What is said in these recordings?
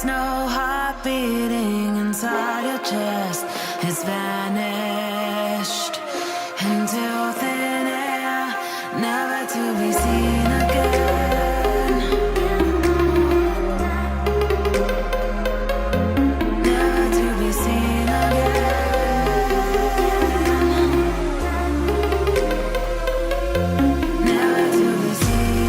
There's no heart beating inside your chest. It's vanished into thin air, never to be seen again. Never to be seen again. Never to be seen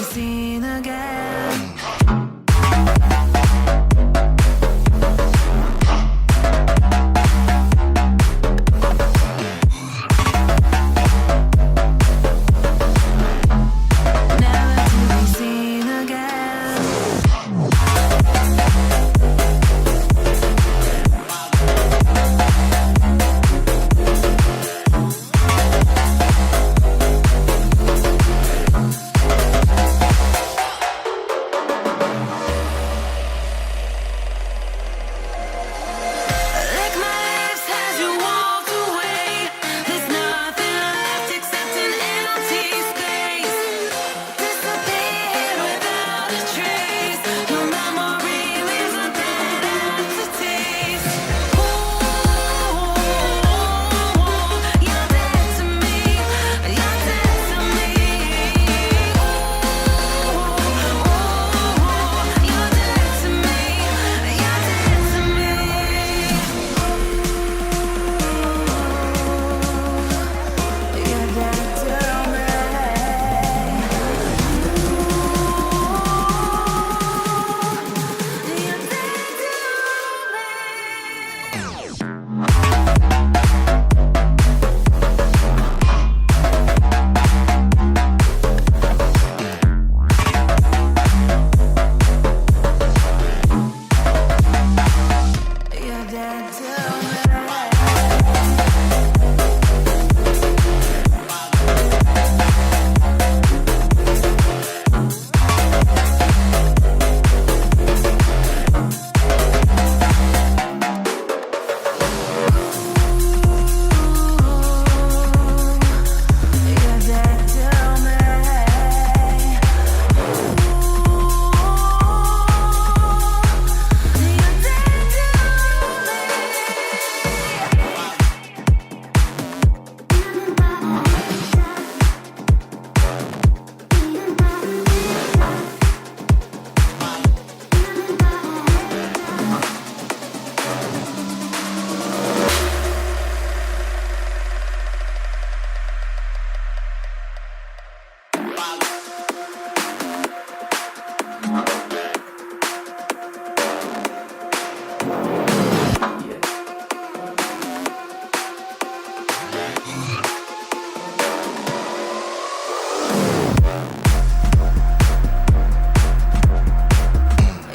seen again. Never to be seen again. Lick my lips as you walked away. There's nothing left except an empty space. Disappeared without a trace. Your memory leaves a dead aftertaste. Ooh, you're dead to me. You're dead to me. Ooh, you're dead to me. You're dead to me. You're dead to me. You're dead to me. You're dead to me. You're dead to me.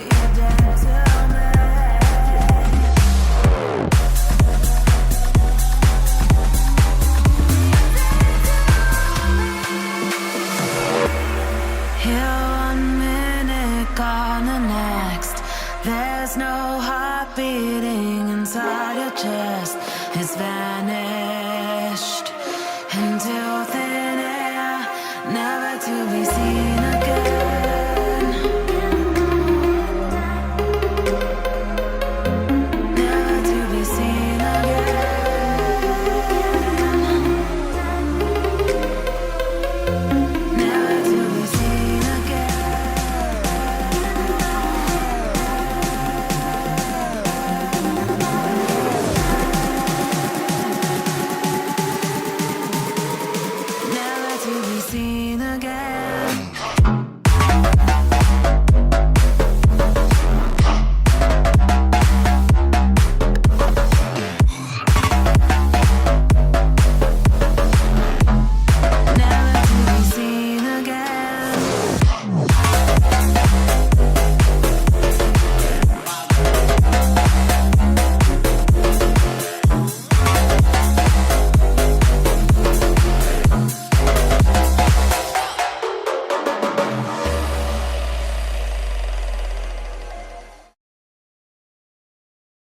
You're dead to Here one minute, gone the next. There's no heart beating inside your chest. It's vanished.